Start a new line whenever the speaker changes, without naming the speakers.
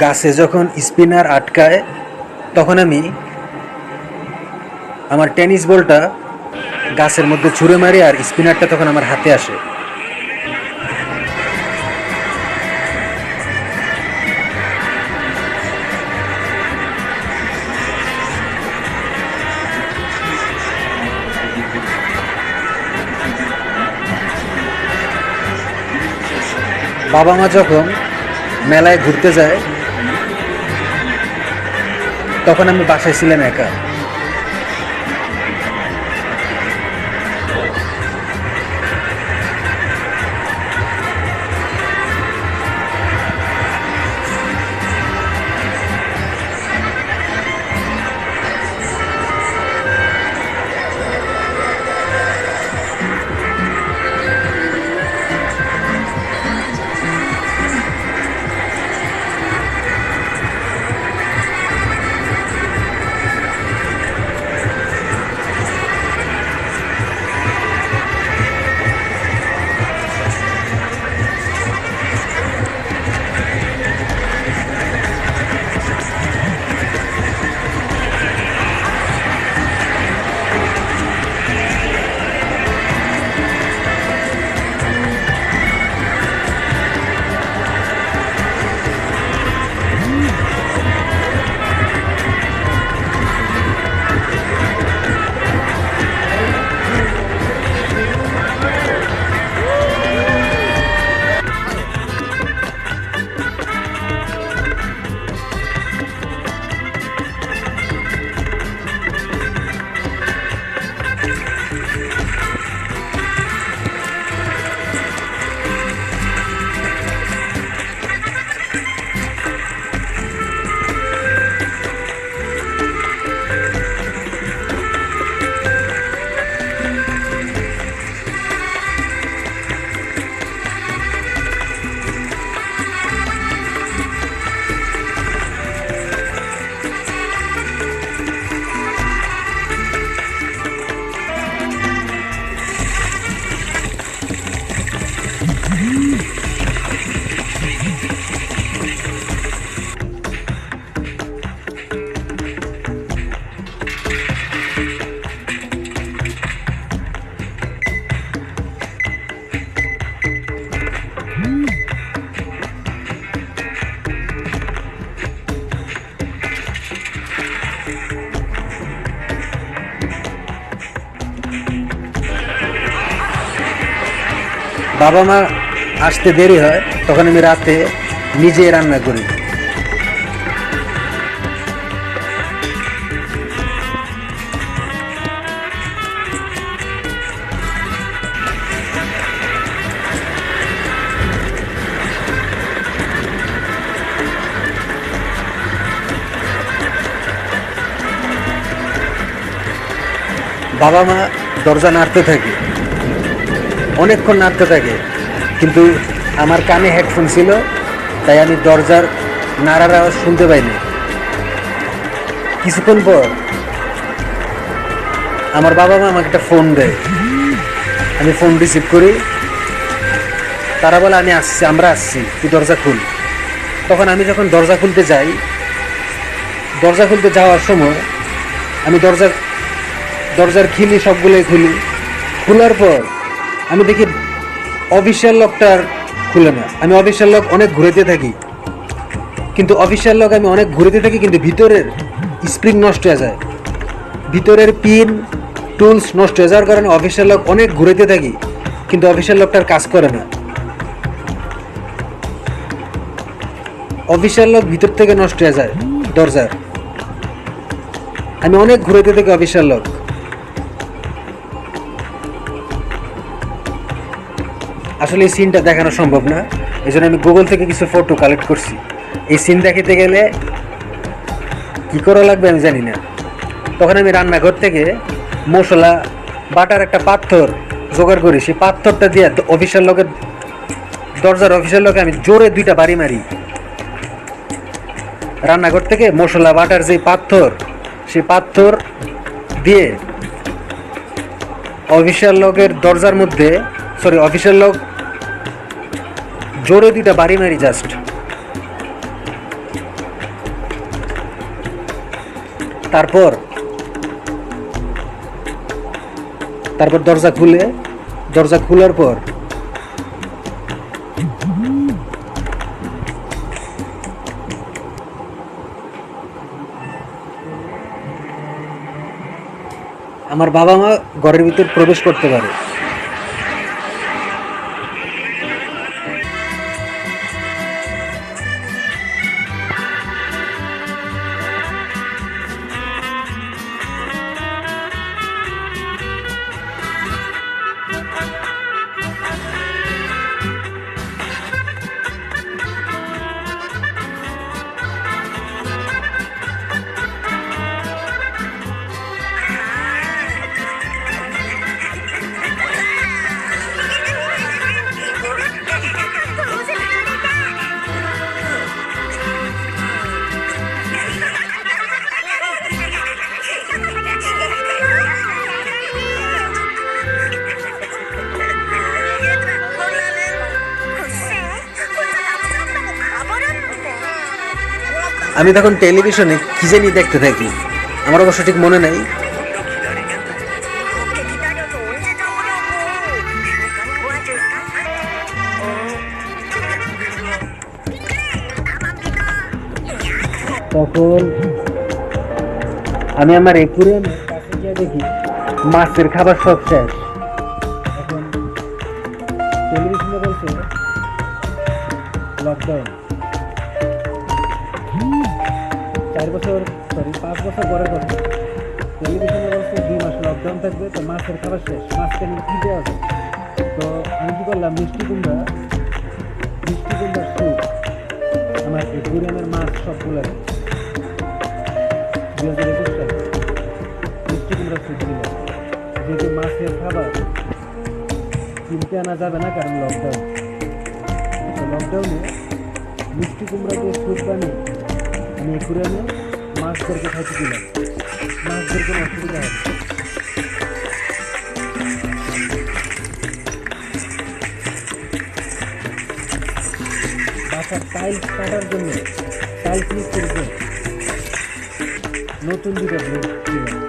গাছে যখন স্পিনার আটকায় তখন আমি আমার টেনিস বলটা গাছের মধ্যে ছুঁড়ে মারি আর স্পিনারটা তখন আমার হাতে আসে। বাবা মা যখন মেলায় ঘুরতে যায় তখন আমি বাসায় ছিলাম একা। বাবা মা আসতে দেরি হয় তখন আমি রাতে নিজে রান্না করি। বাবা মা দরজা নাড়তে থাকে, অনেকক্ষণ নাড়তে থাকে, কিন্তু আমার কানে হেডফোন ছিল তাই আমি দরজার নাড়ার আওয়াজ শুনতে পাইনি। কিছুক্ষণ পর আমার বাবা মা আমাকে একটা ফোন দেয়, আমি ফোন রিসিভ করি। তারা বলে আমি আসছি, আমরা আসছি, তুই দরজা খুল। তখন আমি যখন দরজা খুলতে যাই, দরজা খুলতে যাওয়ার সময় আমি দরজার খিলি সবগুলোই খুলি। খোলার পর আমি দেখি অফিসিয়াল লকটা আর খুলে না। আমি অফিসিয়াল লক অনেক ঘুরাতে থাকি, কিন্তু ভিতরের স্প্রিং নষ্ট হয়ে যায়, ভিতরের পিন টুলস নষ্ট হয়ে যাওয়ার কারণে অফিসিয়াল লক অনেক ঘুরাতে থাকি, কিন্তু অফিসিয়াল লকটার কাজ করে না। অফিসিয়াল লক ভিতর থেকে নষ্ট হয়ে যায় দরজার। আমি অনেক ঘুরাতে থাকি অফিসিয়াল লক। আসলে এই সিনটা দেখানো সম্ভব না, এই জন্য আমি গুগল থেকে কিছু ফটো কালেক্ট করছি। এই সিন দেখাতে গেলে কী করা লাগবে আমি জানি না। তখন আমি রান্নাঘর থেকে মশলা বাটার একটা পাথর জোগাড় করি, সেই পাথরটা দিয়ে দরজার অফিসিয়াল লকে আমি জোরে 2টা বাড়ি মারি। রান্নাঘর থেকে মশলা বাটার যে পাথর, সেই পাথর দিয়ে অফিসিয়াল লকের দরজার মধ্যে অফিসিয়াল লক জোরে 2টা বাড়ি মারি জাস্ট। তারপর তারপর দরজা খোলার পর আমার বাবা মা ঘরের ভিতর প্রবেশ করতে পারে। আমি তখন টেলিভিশনে কি জানি দেখতে থাকি, আমার অবশ্য ঠিক মনে নাই। তখন আমি আমার একুরিয়ামের কাছে গিয়ে দেখি মাছের খাবার সব শেষ। এখন টেলিভিশনে বলছে লকডাউন, 5 বছর পরের কথা। টেলিভিশনে বলছে 2 মাস লকডাউন থাকবে, তো মাছের খাবার শেষ, মাছ কেন কি দেওয়া যায়। তো আমি কি করলাম, মিষ্টি কুমড়ার স্যুপ আমার একুরিয়ামের মাছ সবগুলো 2021 সালে মিষ্টি কুমড়ার স্যুপ দিলাম, যেহেতু মাছের খাবার কিনতে আনা যাবে না, কারণ লকডাউনে মিষ্টি কুমড়া দিয়ে স্যুপ বানিয়ে আমি একুরিয়ামে মাছদেরকে খাইতে দিলাম। মাছদের কোনো অসুবিধা হবে। বাসার টাইলস কাটার জন্য টাইলস মিস্ত্রির জন্য নতুন 2টা ব্লেড দিলাম।